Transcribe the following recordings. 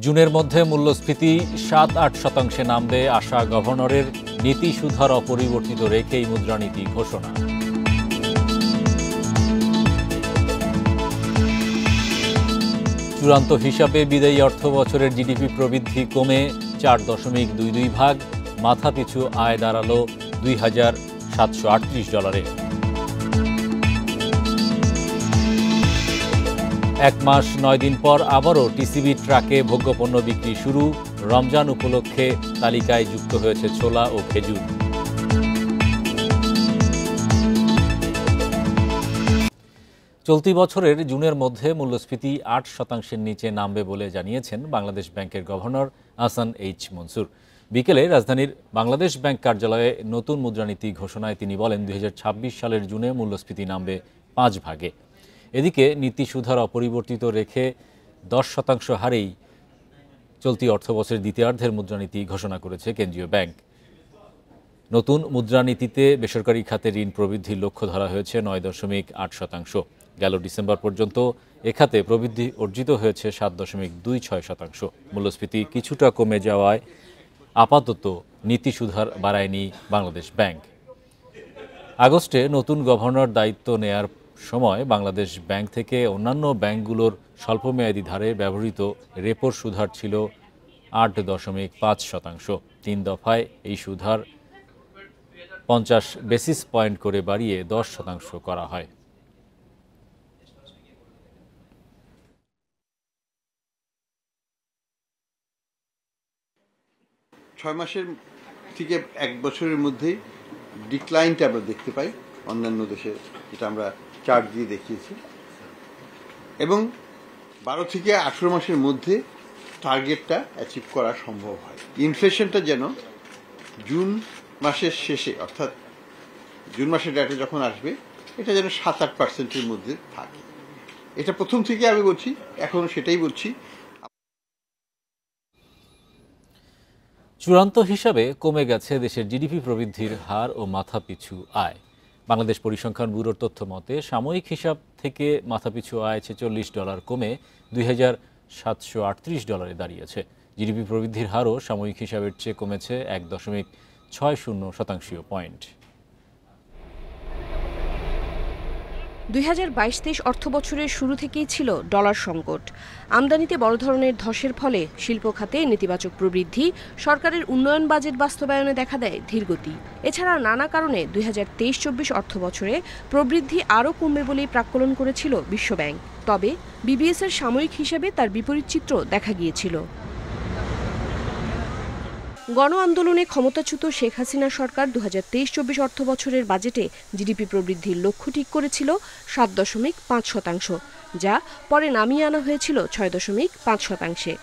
জুনের মধ্যে মূল্যস্ফীতি ৭-৮% নামবে আশা গভর্নরের, নীতি সুধার অপরিবর্তিত রেখেই মুদ্রানীতি ঘোষণা। চূড়ান্ত হিসাবে বিদায়ী অর্থ বছরের জিডিপি প্রবৃদ্ধি কমে 4.22%, মাথাপিছু আয় দাঁড়ালো $2,738। 1 মাস 9 দিন পর আবারও টিসিবি ট্রাকে ভোগ্যপণ্য বিক্রি শুরু, রমজান উপলক্ষে তালিকায় যুক্ত হয়েছে ছোলা ও খেজুর। চলতি বছরের জুনের মধ্যে মূল্যস্ফীতি 8% নিচে নামবে বলে জানিয়েছেন বাংলাদেশ ব্যাংকের গভর্নর আহসান এইচ মনসুর। বিকেলে রাজধানীর বাংলাদেশ ব্যাংক কার্যালয়ে নতুন মুদ্রানীতি ঘোষণায় তিনি বলেন, 2026 সালের জুনে মূল্যস্ফীতি নামবে 5 ভাগে। এদিকে নীতি সুধার অপরিবর্তিত রেখে 10% হারেই চলতি অর্থবছরের দ্বিতীয়ার্ধের মুদ্রানীতি ঘোষণা করেছে কেন্দ্রীয় ব্যাংক। নতুন মুদ্রানীতিতে বেসরকারি খাতে ঋণ প্রবৃদ্ধির লক্ষ্য ধরা হয়েছে 9.8%। গেল ডিসেম্বর পর্যন্ত এ খাতে প্রবৃদ্ধি অর্জিত হয়েছে 7.26%। মূল্যস্ফীতি কিছুটা কমে যাওয়ায় আপাতত নীতি সুধার বাড়ায়নি বাংলাদেশ ব্যাংক। আগস্টে নতুন গভর্নর দায়িত্ব নেয়ার সময় বাংলাদেশ ব্যাংক থেকে অন্যান্য ব্যাংকগুলোর স্বল্পমেয়াদী ধারে ব্যবহৃত রেপোর সুদহার ছিল 8.5%। 3 দফায় এই সুদহার 50 বেসিস পয়েন্ট করে বাড়িয়ে 10% করা হয়। ছয় মাসের থেকে 1 বছরের মধ্যেই ডিক্লাইনটা আমরা দেখতে পাই অন্যান্য দেশে, যেটা আমরা চার্ট দিয়ে দেখিয়েছি, এবং 12 থেকে 18 মাসের মধ্যে টার্গেটটা অ্যাচিভ করা সম্ভব হয়। ইনফ্লেশনটা যেন জুন মাসের শেষে, অর্থাৎ জুন মাসের ডেটা যখন আসবে, এটা যেন 7-8%-এর মধ্যে থাকে। এটা প্রথম থেকে আমি বলছি, এখন সেটাই বলছি। চূড়ান্ত হিসাবে কমে গেছে দেশের জিডিপি প্রবৃদ্ধির হার ও মাথাপিছু আয়। বাংলাদেশ পরিসংখ্যান ব্যুরোর তথ্য মতে সাময়িক হিসাব থেকে মাথাপিছু আয় $46 কমে $2,738 দাঁড়িয়েছে। জিডিপি প্রবৃদ্ধির হারও সাময়িক হিসাবের চেয়ে কমেছে 1.60 পয়েন্ট। 2022-23 অর্থবছরের শুরু থেকেই ছিল ডলার সংকট। আমদানিতে বড় ধরনের ধসের ফলে শিল্প খাতে নেতিবাচক প্রবৃদ্ধি, সরকারের উন্নয়ন বাজেট বাস্তবায়নে দেখা দেয় ধীরগতি। এছাড়া নানা কারণে 2023-24 অর্থবছরে প্রবৃদ্ধি আরও কমবে বলেই প্রাক্কলন করেছিল বিশ্বব্যাংক। তবে বিবিএসের সাময়িক হিসেবে তার বিপরীত চিত্র দেখা গিয়েছিল। গণ আন্দোলনে ক্ষমতাচ্যুত শেখ হাসিনা সরকার 2023-24 অর্থবছরের বাজেটে জিডিপি প্রবৃদ্ধির লক্ষ্য ঠিক করেছিল 7.5%, যা পরে নামিয়ে আনা হয়েছিল 6.5%।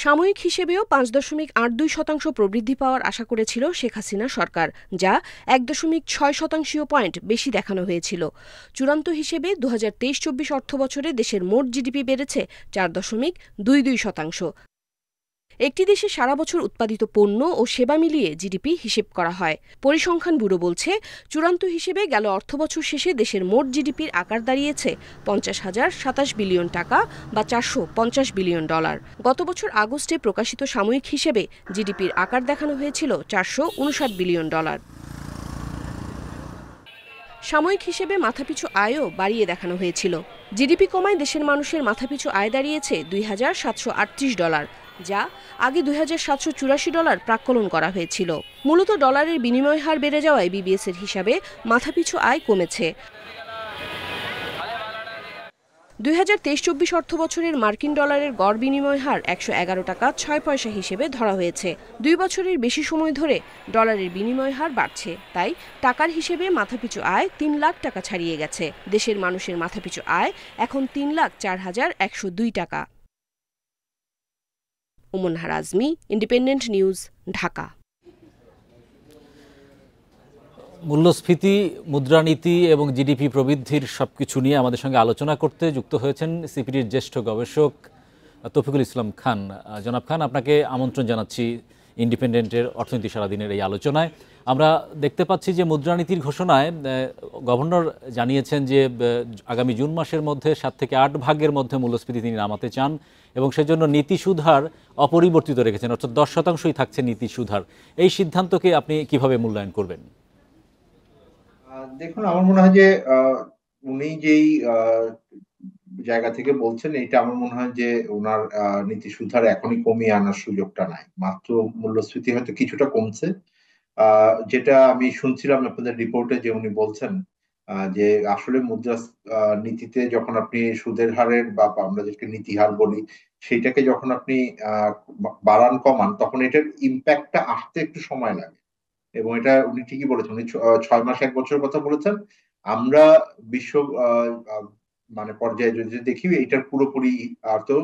সাময়িক হিসেবেও 5.82% প্রবৃদ্ধি পাওয়ার আশা করেছিল শেখ হাসিনা সরকার, যা 1.6% পয়েন্ট বেশি দেখানো হয়েছিল। চূড়ান্ত হিসেবে 2023-24 অর্থবছরে দেশের মোট জিডিপি বেড়েছে 4.22%। একটি দেশে সারা বছর উৎপাদিত পণ্য ও সেবা মিলিয়ে জিডিপি হিসেব করা হয়। পরিসংখ্যান ব্যুরো বলছে, চূড়ান্ত হিসেবে গেল অর্থবছর শেষে দেশের মোট জিডিপির আকার দাঁড়িয়েছে 50,027 বিলিয়ন টাকা বা $450 বিলিয়ন। গত বছর আগস্টে প্রকাশিত সাময়িক হিসেবে জিডিপির আকার দেখানো হয়েছিল $459 বিলিয়ন। সাময়িক হিসেবে মাথাপিছু আয়ও বাড়িয়ে দেখানো হয়েছিল। জিডিপি কমায় দেশের মানুষের মাথাপিছু আয় দাঁড়িয়েছে $2,738, যা আগে $2,784 প্রাক্কলন করা হয়েছিল। মূলত ডলারের বিনিময় হার বেড়ে যাওয়ায় বিবিএসের হিসাবে মাথাপিছু আয় কমেছে। 2023-24 অর্থবছরের মার্কিন ডলারের গড় বিনিময় হার 111 টাকা 6 পয়সা হিসেবে ধরা হয়েছে। 2 বছরের বেশি সময় ধরে ডলারের বিনিময় হার বাড়ছে, তাই টাকার হিসেবে মাথাপিছু আয় 3 লাখ টাকা ছাড়িয়ে গেছে। দেশের মানুষের মাথাপিছু আয় এখন 3,04,102 টাকা। উমনহার আজমি, ইন্ডিপেন্ডেন্ট নিউজ, ঢাকা। মূল্যস্ফীতি, মুদ্রানীতি এবং জিডিপি প্রবৃদ্ধির সবকিছু নিয়ে আমাদের সঙ্গে আলোচনা করতে যুক্ত হয়েছেন সিপিডির জ্যেষ্ঠ গবেষক তৌফিকুল ইসলাম খান। জনাব খান, আপনাকে আমন্ত্রণ জানাচ্ছি ইন্ডিপেন্ডেন্টের অর্থনীতি সারাদিনের এই আলোচনায়। আমরা দেখতে পাচ্ছি যে মুদ্রানীতির ঘোষণায় গভর্নর জানিয়েছেন যে আগামী জুন মাসের মধ্যে 7 থেকে 8 ভাগের মধ্যে মূল্যস্ফীতি তিনি নামাতে চান এবং সেজন্য নীতি সুধার অপরিবর্তিত রেখেছেন, অর্থাৎ 10% থাকছে নীতি সুধার। এই সিদ্ধান্তকে আপনি কিভাবে মূল্যায়ন করবেন? দেখুন, আমার মনে হয় যে উনি যেই জায়গা থেকে বলছেন, এটা আমার মনে হয় যে ওনার নীতি সুধার এখনই কমিয়ে আনার সুযোগটা নাই। মাত্র মূল্যস্ফীতি হয়তো কিছুটা কমছে, যেটা আমি শুনছিলাম আপনাদের রিপোর্টে যে উনি বলছেন যে আসলে মুদ্রা নীতিতে যখন আপনি সুদের হারের বা আমরা যেটাকে নীতি হার বলি, সেটাকে যখন আপনি বাড়ান কমান, তখন এটার ইম্প্যাক্টটা আসতে একটু সময় লাগে। এবং এটা উনি ঠিকই বলেছেন, উনি 6 মাস 1 বছরের কথা বলেছেন। আমরা বিশ্ব মানে পর্যায়ে যদি দেখি, এটার পুরোপুরি তো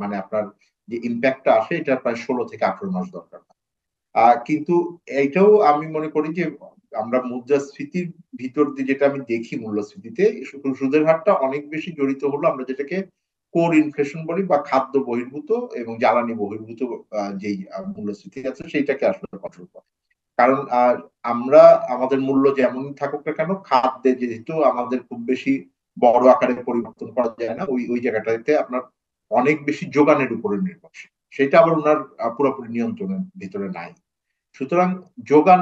মানে আপনার যে ইম্প্যাক্টটা আসে, এটা প্রায় 16 থেকে 18 মাস দরকার। কিন্তু এইটাও আমি মনে করি যে আমরা মুদ্রাস্ফীতির ভিতর দিয়ে যেটা আমি দেখি, মূল্যস্ফীতিতে সুদের হারটা অনেক বেশি জড়িত হলো আমরা যেটাকে কোর ইনফ্লেশন বলি, বা খাদ্য বহির্ভূত এবং জ্বালানি বহির্ভূত যেই মূল্যস্ফীতি আছে, সেইটাকে আসলে কন্ট্রোল করে। কারণ আমরা আমাদের মূল্য যেমনই থাকুক না কেন, খাদ্যে যেহেতু আমাদের খুব বেশি বড় আকারে পরিবর্তন করা যায় না, ওই ওই জায়গাটাতে আপনার অনেক বেশি যোগানের উপরে নির্ভরশীল। সেটা আবার ওনার পুরোপুরি নিয়ন্ত্রণের ভিতরে নাই। সুতরাং যোগান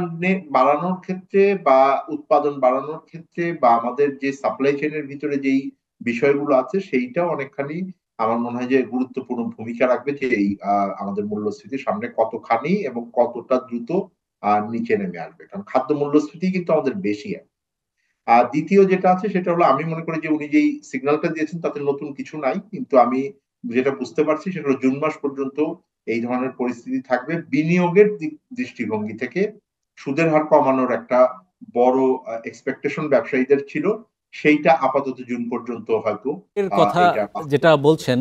বাড়ানোর ক্ষেত্রে বা উৎপাদন বাড়ানোর ক্ষেত্রে বা আমাদের যে সাপ্লাই চেইনের ভিতরে যেই বিষয়গুলো আছে, সেইটা অনেকখানি আমার মনে হয় যে গুরুত্বপূর্ণ ভূমিকা রাখবে যে এই আমাদের মূল্যস্ফীতির সামনে কতখানি এবং কতটা দ্রুত নিচে নেমে আসবে। কারণ খাদ্য মূল্যস্ফীতি কিন্তু আমাদের বেশি। আর দ্বিতীয় যেটা আছে সেটা হলো, আমি মনে করি যে উনি যেই সিগন্যালটা দিয়েছেন তাতে নতুন কিছু নাই, কিন্তু আমি যেটা বুঝতে পারছি সেটা হলো জুন মাস পর্যন্ত এই ধরনের পরিস্থিতি থাকবে। বিনিয়োগের দৃষ্টিভঙ্গি থেকে সুদের হার কমানোর একটা বড় এক্সপেকটেশন ব্যবসায়ীদের ছিল, সেইটা আপাতত জুন পর্যন্ত হয়তো এর কথা এটা যেটা বলছেন,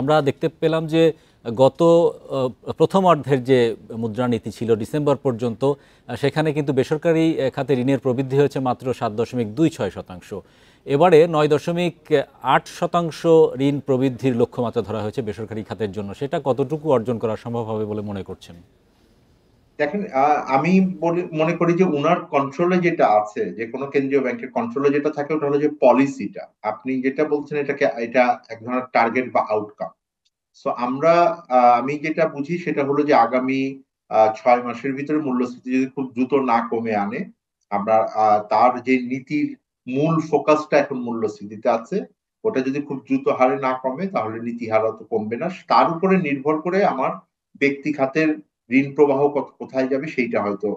আমরা দেখতে পেলাম যে গত প্রথমার্ধের যে মুদ্রানীতি ছিল ডিসেম্বর পর্যন্ত, সেখানে কিন্তু বেসরকারি খাতে ঋণের প্রবৃদ্ধি হয়েছে মাত্র 7.26%। এবারে 9.8% ঋণ প্রবৃদ্ধির লক্ষ্যমাত্রা ধরা হয়েছে বেসরকারি খাতের জন্য। সেটা কতটুকু অর্জন করা সম্ভব হবে বলে মনে করছেন? দেখেন, আমি মনে করি যে উনার কন্ট্রোলে যেটা আছে, যে কোনো কেন্দ্রীয় ব্যাংকের কন্ট্রোলে যেটা থাকে, ওটা হলো যে পলিসিটা। আপনি যেটা বলছেন এটা এক ধরনের টার্গেট বা আউটকাম। সো আমি যেটা বুঝি সেটা হলো যে আগামী 6 মাসের ভিতরে মূল্যস্ফীতি যদি খুব দ্রুত না কমে আনে, আমরা তার যে নীতির মূল ফোকাসটা এখন মূল্যস্ফীতিতে আছে, ওটা যদি খুব দ্রুত হারে না কমে, তাহলে নীতি হার অত কমবে না। তার উপরে নির্ভর করে আমার ব্যক্তি খাতের ঋণ প্রবাহ কোথায় যাবে সেইটা হয়তো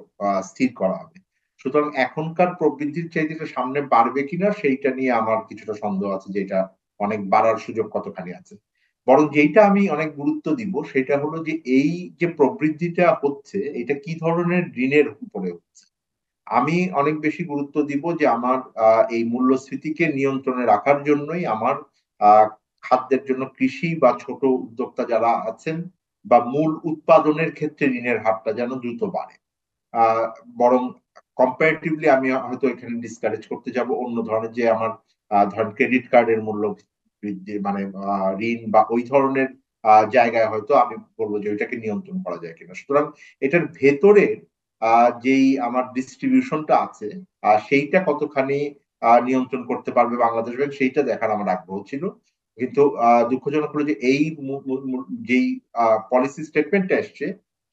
স্থির করা হবে। সুতরাং এখনকার প্রবৃদ্ধির চাইতে সামনে বাড়বে কিনা সেইটা নিয়ে আমার কিছুটা সন্দেহ আছে, যে এটা অনেক বাড়ার সুযোগ কতখানি আছে। বরং যেটা আমি অনেক গুরুত্ব দিব সেটা হলো যে এই যে প্রবৃদ্ধিটা হচ্ছে, এটা কি ধরনের ঋণের উপরে হচ্ছে। আমি অনেক বেশি গুরুত্ব দিব যে আমার এই মূল্যস্ফীতিকে নিয়ন্ত্রণে রাখার জন্যই আমার খাদ্যের জন্য কৃষি বা ছোট উদ্যোক্তা যারা আছেন, বা মূল উৎপাদনের ক্ষেত্রে ঋণের হারটা যেন দ্রুত বাড়ে। আহ বরং কম্পারেটিভলি আমি হয়তো এখানে ডিসকারেজ করতে যাব অন্য ধরনের, যে আমার ধরেন ক্রেডিট কার্ডের মূল্য বৃদ্ধি, মানে ঋণ বা ওই ধরনের জায়গায় হয়তো আমি বলবো যে ওইটাকে নিয়ন্ত্রণ করা যায় কিনা। সুতরাং এটার ভেতরে যেই আমার ডিস্ট্রিবিউশনটা আছে, সেইটা কতখানি নিয়ন্ত্রণ করতে পারবে বাংলাদেশ ব্যাংক, সেইটা দেখার আমার আগ্রহ ছিল। কিন্তু দুঃখজনক হলো যে এই যেই পলিসি স্টেটমেন্টটা এসছে,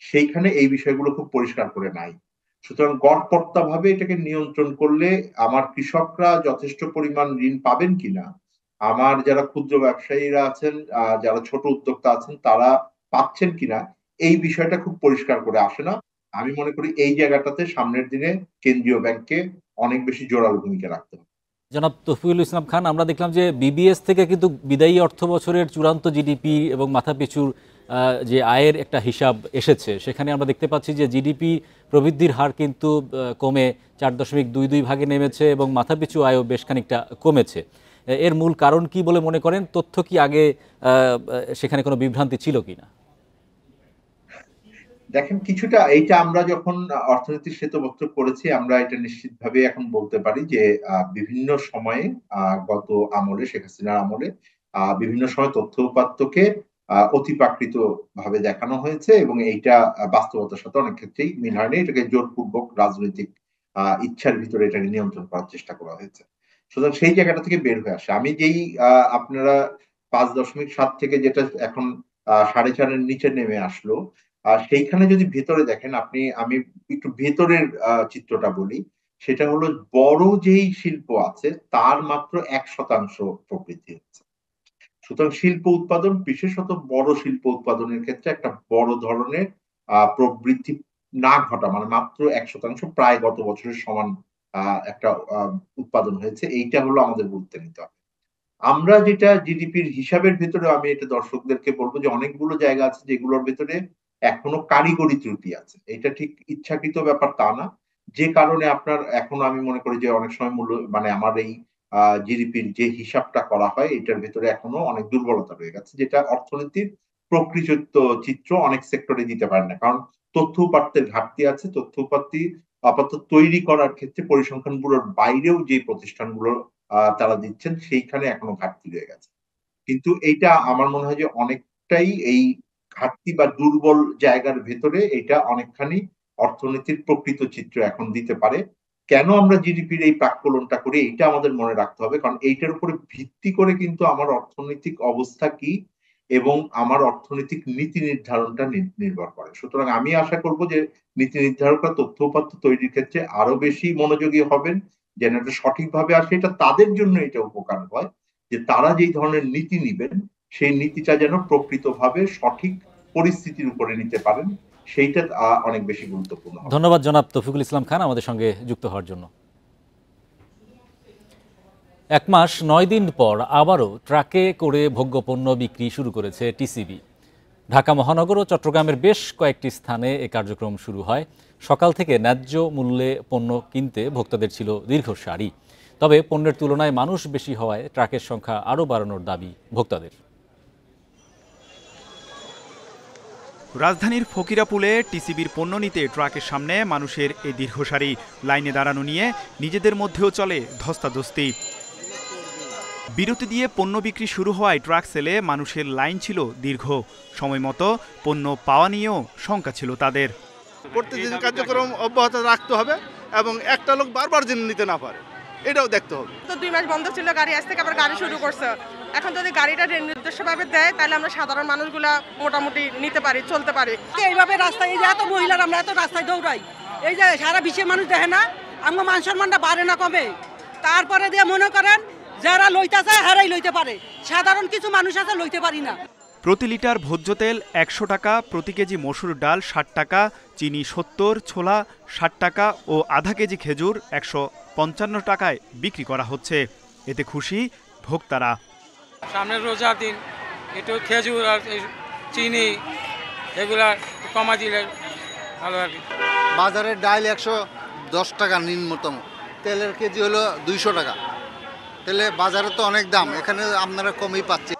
সেইখানে এই বিষয়গুলো খুব পরিষ্কার করে নাই। সুতরাং গড়পড়তা ভাবে এটাকে নিয়ন্ত্রণ করলে আমার কৃষকরা যথেষ্ট পরিমাণ ঋণ পাবেন কিনা, আমার যারা ক্ষুদ্র ব্যবসায়ীরা আছেন, যারা ছোট উদ্যোক্তা আছেন, তারা পাচ্ছেন কিনা, এই বিষয়টা খুব পরিষ্কার করে আসে না। আমি মনে করি এই জায়গাটাতে সামনের দিনে কেন্দ্রীয় ব্যাংককে অনেক বেশি জোরালো ভূমিকা রাখতে হবে। জনাব তৌফিকুল ইসলাম খান, আমরা দেখলাম যে বিবিএস থেকে কিন্তু বিদায়ী অর্থ বছরের চূড়ান্ত জিডিপি এবং মাথাপিছুর যে আয়ের একটা হিসাব এসেছে, সেখানে আমরা দেখতে পাচ্ছি যে জিডিপি প্রবৃদ্ধির হার কিন্তু কমে 4.22 নেমেছে এবং মাথাপিছু আয়ও বেশ খানিকটা কমেছে। এর মূল কারণ কি বলে মনে করেন? তথ্য কি আগে সেখানে কোনো বিভ্রান্তি ছিল কিনা? দেখেন, কিছুটা এইটা আমরা যখন অর্থনীতির শ্বেতপত্র করেছি, আমরা এটা নিশ্চিতভাবে এখন বলতে পারি যে বিভিন্ন সময়ে গত আমলে, শেখ হাসিনার আমলে বিভিন্ন সময় তথ্য উপাত্তকে অতিপ্রাকৃত ভাবে দেখানো হয়েছে এবং এইটা বাস্তবতার সাথে অনেক ক্ষেত্রেই মিল হয়নি। এটাকে জোরপূর্বক রাজনৈতিক ইচ্ছার ভিতরে এটাকে নিয়ন্ত্রণ করার চেষ্টা করা হয়েছে। সুতরাং সেই জায়গাটা থেকে বের হয়ে আসে। আমি যেই আপনারা ৫.৭ থেকে যেটা এখন ৪.৫ এর নিচে নেমে আসলো, সেইখানে যদি ভেতরে দেখেন আমি একটু ভেতরের চিত্রটা বলি। সেটা হলো বড় যেই শিল্প আছে তার মাত্র ১% প্রবৃদ্ধি হচ্ছে। সুতরাং শিল্প উৎপাদন, বিশেষত বড় শিল্প উৎপাদনের ক্ষেত্রে একটা বড় ধরনের প্রবৃদ্ধি না ঘটা, মানে মাত্র ১% প্রায় গত বছরের সমান একটা উৎপাদন হয়েছে। এইটা হলো আমাদের গুরুত্বে নিতে হবে। আমরা যেটা জিডিপির হিসাবের ভেতরে, আমি এটা দর্শকদেরকে বলবো যে অনেকগুলো জায়গা আছে যেগুলোর ভেতরে এখনো কারিগরি ত্রুটি আছে। এটা ঠিক ইচ্ছাকৃত ব্যাপার তা না। যে কারণে আপনার এখনো আমি মনে করি যে অনেক সময় মানে আমার এই জিডিপির যে হিসাবটা করা হয় এটার ভেতরে এখনো অনেক দুর্বলতা রয়ে গেছে, যেটা অর্থনীতির প্রকৃত চিত্র অনেক সেক্টরে দিতে পারে না। কারণ তথ্য উপাত্তের ঘাটতি আছে। তথ্য উপাত্তি আপাতত তৈরি করার ক্ষেত্রে পরিসংখ্যান ব্যুরোর বাইরেও যে প্রতিষ্ঠানগুলো তারা দিচ্ছেন সেইখানে এখনো ঘাটতি রয়ে গেছে। কিন্তু এইটা আমার মনে হয় যে অনেকটাই এই ঘাটতি বা দুর্বল জায়গার ভেতরে এটা অনেকখানি অর্থনীতির প্রকৃত চিত্র এখন দিতে পারে। কেন আমরা জিডিপির এই প্রাক্কলনটা করি এইটা আমাদের মনে রাখতে হবে, কারণ এইটার উপরে ভিত্তি করে কিন্তু আমার অর্থনৈতিক অবস্থা কি এবং আমার অর্থনৈতিক নীতি নির্ধারণটা নির্ভর করে। সুতরাং আমি আশা করব যে নীতি নির্ধারকরা তথ্য উপাত্ত তৈরির ক্ষেত্রে আরো বেশি মনোযোগী হবেন, যেন এটা সঠিকভাবে আসে। এটা তাদের জন্য এটা উপকার হয় যে তারা যেই ধরনের নীতি নিবেন সেই নীতিটা যেন প্রকৃতভাবে সঠিক পরিস্থিতির উপরে নিতে পারেন, সেইটা অনেক বেশি গুরুত্বপূর্ণ হবে। ধন্যবাদ জনাব তৌফিকুল ইসলাম খান আমাদের সঙ্গে যুক্ত হওয়ার জন্য। ১ মাস ৯ দিন পর আবারও ট্রাকে করে ভোগ্যপণ্য বিক্রি শুরু করেছে টিসিবি। ঢাকা মহানগর ও চট্টগ্রামের বেশ কয়েকটি স্থানে এ কার্যক্রম শুরু হয়। সকাল থেকে ন্যায্য মূল্যে পণ্য কিনতে ভোক্তাদের ছিল দীর্ঘ সারি। তবে পণ্যের তুলনায় মানুষ বেশি হওয়ায় ট্রাকের সংখ্যা আরও বাড়ানোর দাবি ভোক্তাদের। রাজধানীর ফকিরাপুলে টিসিবির পণ্য নিতে ট্রাকের সামনে মানুষের এই দীর্ঘ সারি। লাইনে দাঁড়ানো নিয়ে নিজেদের মধ্যেও চলে ধস্তাধস্তি। বিরতি দিয়ে পণ্য বিক্রি শুরু হওয়ায় ট্রাক সেলে মানুষের লাইন ছিল দীর্ঘ। সময় মতো পণ্য পাওয়া নিয়েও শঙ্কা ছিল তাদের। প্রতিদিন কার্যক্রম অব্যাহত রাখতে হবে এবং একটা লোক বারবার যেন নিতে না পারে, এটাও দেখতে হবে। তো 2 মাস বন্ধ ছিল, গাড়ি আজ থেকে আবার গাড়ি শুরু করছে। এখন যদি গাড়িটা নির্দিষ্টভাবে দেয় তাহলে আমরা সাধারণ মানুষগুলা মোটামুটি নিতে পারি, চলতে পারি। এইভাবে রাস্তায় এই যে এত মহিলারা আমরা এত রাস্তায় দৌড়াই, এই যে সারা বিশ্বের মানুষ দেখে না আমার মান সম্মানটা বাড়ে না কমে। তারপরে দিয়ে মনে করেন যারা লইতেছে হারাই লইতে পারে, সাধারণ কিছু মানুষ আছে লইতে পারি না। প্রতি লিটার ভোজ্য তেল ১০০ টাকা, প্রতি কেজি মসুর ডাল ৬০ টাকা, চিনি ৭০, ছোলা ৬০ টাকা ও আধা কেজি খেজুর ১৫৫ টাকায় বিক্রি করা হচ্ছে। এতে খুশি ভোক্তারা। সামনের রোজার দিন একটু খেজুর আর চিনি এগুলা কমা দিলে ভালো আর কি। বাজারের ডাল ১১০ টাকা নিম্নতম, তেলের কেজি হলো ২০০ টাকা। তেলে বাজারে তো অনেক দাম, এখানে আপনারা কমই পাচ্ছেন।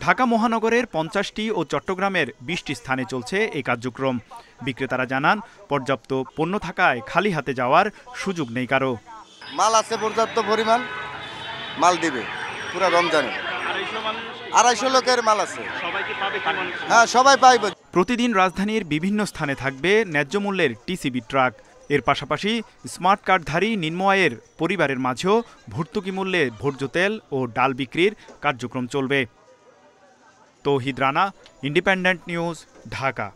ঢাকা মহানগরের ৫০টি ও চট্টগ্রামের ২০টি স্থানে চলছে এই কার্যক্রম। বিক্রেতারা জানান পর্যাপ্ত পণ্য থাকায় খালি হাতে যাওয়ার সুযোগ নেই কারো। মাল আছে পর্যাপ্ত পরিমাণ, মাল দিবে পুরো রমজানে। ২৫০ লোকের মাল আছে, হ্যাঁ সবাই পাইবে। প্রতিদিন রাজধানীর বিভিন্ন স্থানে থাকবে ন্যায্য মূল্যের টিসিবি ট্রাক। এর পাশাপাশি স্মার্ট কার্ডধারী নিম্ন আয়ের পরিবারের মাঝেও ভর্তুকি মূল্যে ভোজ্য তেল ও ডাল বিক্রির কার্যক্রম চলবে। Touhid Rana, independent news, Dhaka.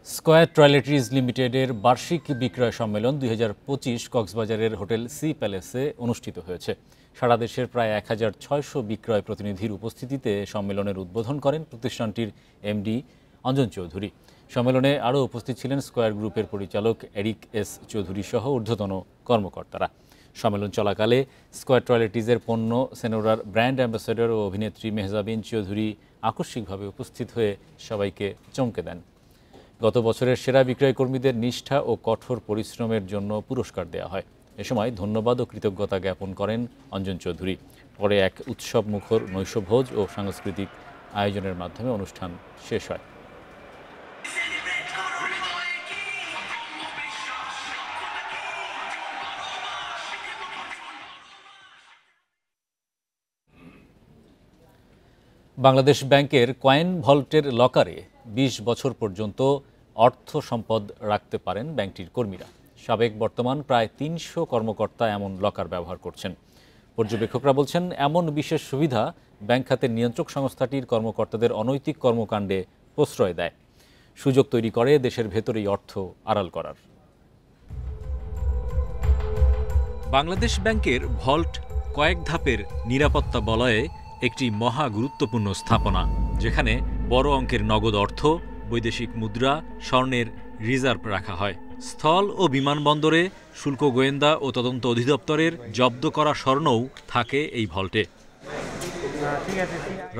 Square toiletries লিমিটেডের বার্ষিক বিক্রয় সম্মেলন ২০২৫ কক্সবাজারের হোটেল সি প্যালেসে অনুষ্ঠিত হয়েছে। সারা দেশের প্রায় ১৬০০ বিক্রয় প্রতিনিধির উপস্থিতিতে সম্মেলনের উদ্বোধন করেন প্রতিষ্ঠানটির এমডি অঞ্জন চৌধুরী। সম্মেলনে আরও উপস্থিত ছিলেন স্কয়ার গ্রুপের পরিচালক এরিক এস চৌধুরী সহ ঊর্ধ্বতন কর্মকর্তারা। সম্মেলন চলাকালে স্কয়ার টয়লেট্রিজের পণ্য সেনোরার ব্র্যান্ড অ্যাম্বাসেডর ও অভিনেত্রী মেহজাবিন চৌধুরী আকস্মিকভাবে উপস্থিত হয়ে সবাইকে চমকে দেন। গত বছরের সেরা বিক্রয় কর্মীদের নিষ্ঠা ও কঠোর পরিশ্রমের জন্য পুরস্কার দেওয়া হয়। এ সময় ধন্যবাদ ও কৃতজ্ঞতা জ্ঞাপন করেন অঞ্জন চৌধুরী। পরে এক উৎসব মুখর নৈশভোজ ও সাংস্কৃতিক আয়োজনের মাধ্যমে অনুষ্ঠান শেষ হয়। বাংলাদেশ ব্যাংকের কয়েন ভল্টের লকারে ২০ বছর পর্যন্ত অর্থ সম্পদ রাখতে পারেন ব্যাংকটির কর্মীরা। সাবেক বর্তমান প্রায় ৩০০ কর্মকর্তা এমন লকার ব্যবহার করছেন। পর্যবেক্ষকরা বলছেন, এমন বিশেষ সুবিধা ব্যাংক খাতের নিয়ন্ত্রক সংস্থাটির কর্মকর্তাদের অনৈতিক কর্মকাণ্ডে প্রশ্রয় দেয়, সুযোগ তৈরি করে দেশের ভেতরেই অর্থ আড়াল করার। বাংলাদেশ ব্যাংকের ভল্ট কয়েক ধাপের নিরাপত্তা বলয়ে একটি মহা গুরুত্বপূর্ণ স্থাপনা, যেখানে বড় অঙ্কের নগদ অর্থ, বৈদেশিক মুদ্রা, স্বর্ণের রিজার্ভ রাখা হয়। স্থল ও বিমানবন্দরে শুল্ক গোয়েন্দা ও তদন্ত অধিদপ্তরের জব্দ করা স্বর্ণও থাকে এই ভল্টে।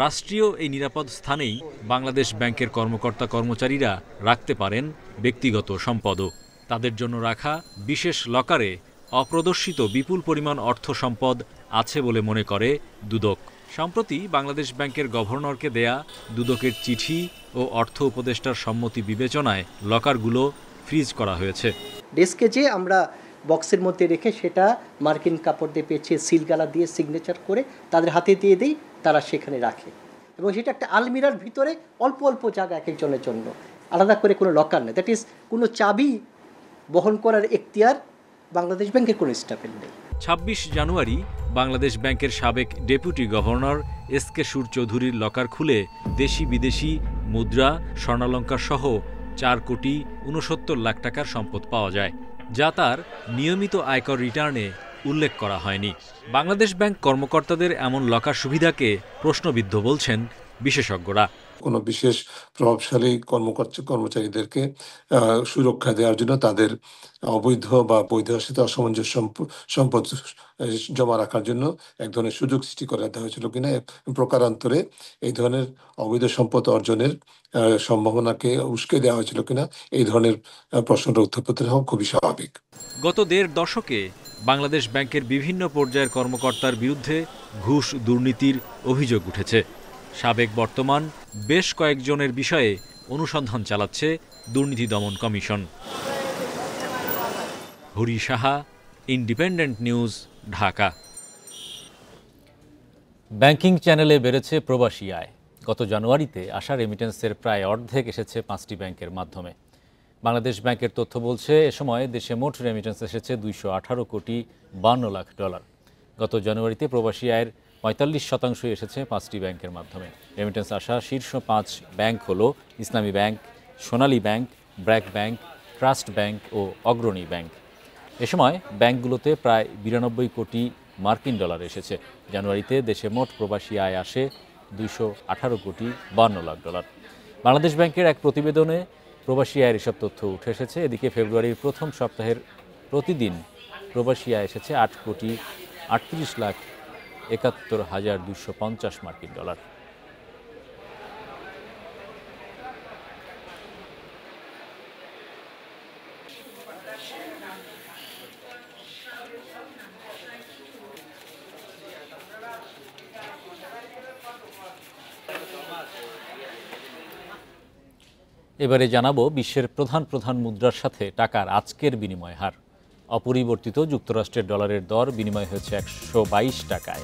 রাষ্ট্রীয় এই নিরাপদ স্থানেই বাংলাদেশ ব্যাংকের কর্মকর্তা কর্মচারীরা রাখতে পারেন ব্যক্তিগত সম্পদও। তাদের জন্য রাখা বিশেষ লকারে অপ্রদর্শিত বিপুল পরিমাণ অর্থ সম্পদ আছে বলে মনে করে দুদক। সম্প্রতি বাংলাদেশ ব্যাংকের গভর্নরকে দেয়া দুদকের চিঠি ও অর্থ উপদেষ্টার সম্মতি বিবেচনায় লকারগুলো ফ্রিজ করা হয়েছে। ডেস্কে যে আমরা বক্সের মধ্যে রেখে সেটা মার্কিন কাপড় দিয়ে পেঁচিয়ে সিলগালা দিয়ে সিগনেচার করে তাদের হাতে দিয়ে দিই, তারা সেখানে রাখে। এবং সেটা একটা আলমিরার ভিতরে অল্প অল্প জায়গা এক একজনের জন্য, আলাদা করে কোনো লকার নেই। দ্যাট ইজ কোনো চাবি বহন করার এখতিয়ার বাংলাদেশ ব্যাংকের কোনো স্টাফের নেই। ২৬ জানুয়ারি বাংলাদেশ ব্যাংকের সাবেক ডেপুটি গভর্নর এস.কে. সুর চৌধুরীর লকার খুলে দেশি বিদেশি মুদ্রা, স্বর্ণালঙ্কার সহ ৪ কোটি ৬৯ লাখ টাকার সম্পদ পাওয়া যায়, যা তার নিয়মিত আয়কর রিটার্নে উল্লেখ করা হয়নি। বাংলাদেশ ব্যাংক কর্মকর্তাদের এমন লকার সুবিধাকে প্রশ্নবিদ্ধ বলছেন বিশেষজ্ঞরা। কোনো বিশেষ প্রভাবশালী কর্মচারীদেরকে সুরক্ষা দেওয়ার জন্য তাদের অবৈধ বা বৈধের সাথে অসামঞ্জস্য সম্পদ জমা রাখার জন্য এক ধরনের সুযোগ সৃষ্টি করে দেওয়া হয়েছিল কিনা, প্রকারান্তরে এই ধরনের অবৈধ সম্পদ অর্জনের সম্ভাবনাকে উস্কে দেওয়া হয়েছিল কিনা, এই ধরনের প্রশ্নটা উত্থাপিত হওয়া খুবই স্বাভাবিক। গত ১.৫ দশকে বাংলাদেশ ব্যাংকের বিভিন্ন পর্যায়ের কর্মকর্তার বিরুদ্ধে ঘুষ দুর্নীতির অভিযোগ উঠেছে। সাবেক বর্তমান বেশ কয়েকজনের বিষয়ে অনুসন্ধান চালাচ্ছে দুর্নীতি দমন commission. Hari Saha, independent news, Dhaka. Banking চ্যানেলে বেড়েছে প্রবাসী আয়। গত জানুয়ারিতে আসা রেমিটেন্সের প্রায় অর্ধেক এসেছে ৫টি ব্যাংকের মাধ্যমে। বাংলাদেশ ব্যাংকের তথ্য বলছে, এ সময় দেশে মোট রেমিটেন্স এসেছে $218 কোটি 52 লাখ। গত জানুয়ারিতে প্রবাসী আয়ের ৪৫% এসেছে ৫টি ব্যাংকের মাধ্যমে। রেমিটেন্স আসা শীর্ষ 5 ব্যাংক হল Islami bank, Sonali bank, BRAC bank, trust bank ও অগ্রণী ব্যাংক। এ সময় ব্যাংকগুলোতে প্রায় ৯২ কোটি মার্কিন ডলার এসেছে। জানুয়ারিতে দেশে মোট প্রবাসী আয় আসে $218 কোটি 52 লাখ। বাংলাদেশ ব্যাংকের এক প্রতিবেদনে প্রবাসী আয়ের এসব তথ্য উঠে এসেছে। এদিকে ফেব্রুয়ারির প্রথম সপ্তাহের প্রতিদিন প্রবাসী আয় এসেছে $8 কোটি ৩৮ লাখ ৭১,২৫০ মার্কিন ডলার। এবারে জানাবো বিশ্বের প্রধান মুদ্রার সাথে টাকার আজকের বিনিময় হার। অপরিবর্তিত যুক্তরাষ্ট্রের ডলারের দর বিনিময় হয়েছে ১২২ টাকায়।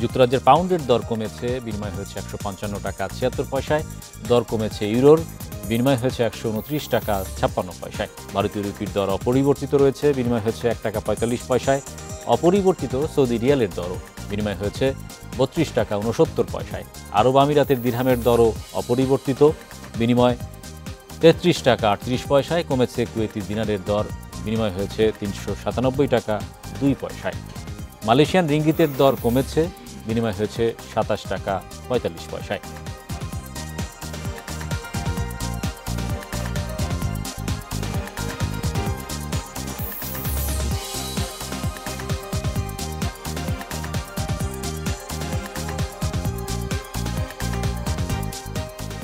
যুক্তরাজ্যের পাউন্ডের দর কমেছে, বিনিময় হয়েছে ১৫৫ টাকা ৭৬ পয়সায়। দর কমেছে ইউরোর, বিনিময় হয়েছে ১২৯ টাকা ৫৬ পয়সায়। ভারতীয় রুপির দর অপরিবর্তিত রয়েছে, বিনিময় হয়েছে ১ টাকা ৪৫ পয়সায়। অপরিবর্তিত সৌদি রিয়ালের দরও, বিনিময় হয়েছে ৩২ টাকা ৬৯ পয়সায়। আরব আমিরাতের দিরহামের দরও অপরিবর্তিত, বিনিময় ৩৩ টাকা ৩৮ পয়সায়। কমেছে কুয়েতি দিনারের দর, বিনিময় হয়েছে ৩৯৭ টাকা ২ পয়সায়। মালয়েশিয়ান রিঙ্গিতের দর কমেছে, বিনিময় হয়েছে ২৭ টাকা ৪৫ পয়সায়।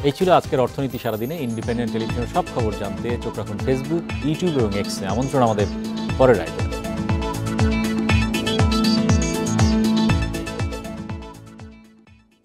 এই ছিল আজকের অর্থনীতি সারাদিনে। ইন্ডিপেন্ডেন্ট টেলিভিশনের সব খবর জানতে চোখ রাখুন ফেসবুক, ইউটিউব এবং এক্সে। আমন্ত্রণ আমাদের পরের আয়োজন।